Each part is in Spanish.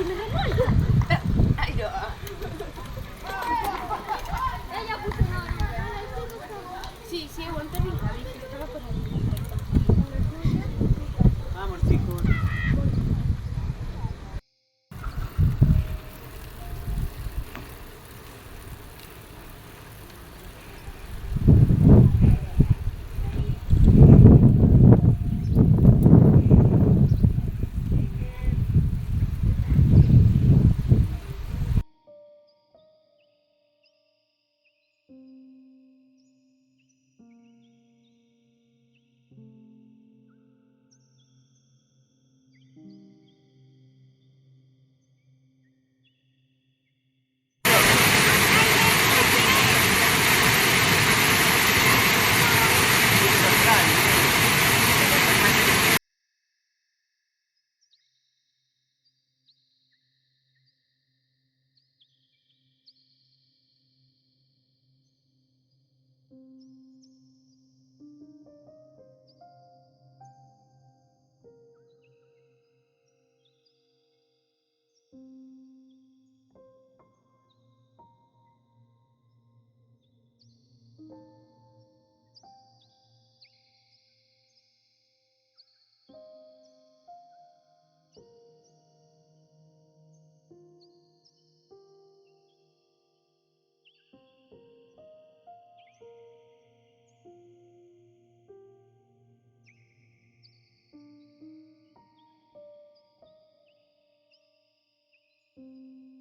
si me remuerdo. Ay, no. Ella puso una. Sí, sí, aguanta bien, que estaba por ahí. Vamos, chicos.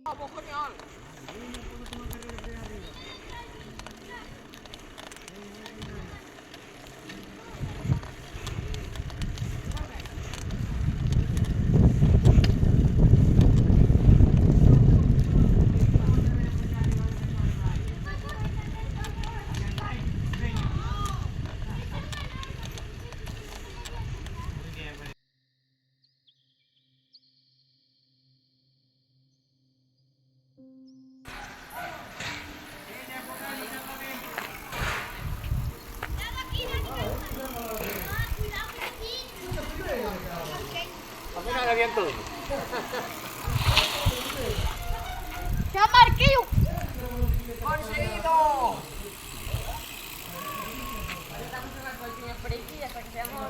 Vamos, genial. Al final habían todo. ¡Ya Marquillo! ¡Conseguido! Estamos en la última fresquilla hasta que seamos.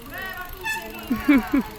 ¡Prueba conseguida!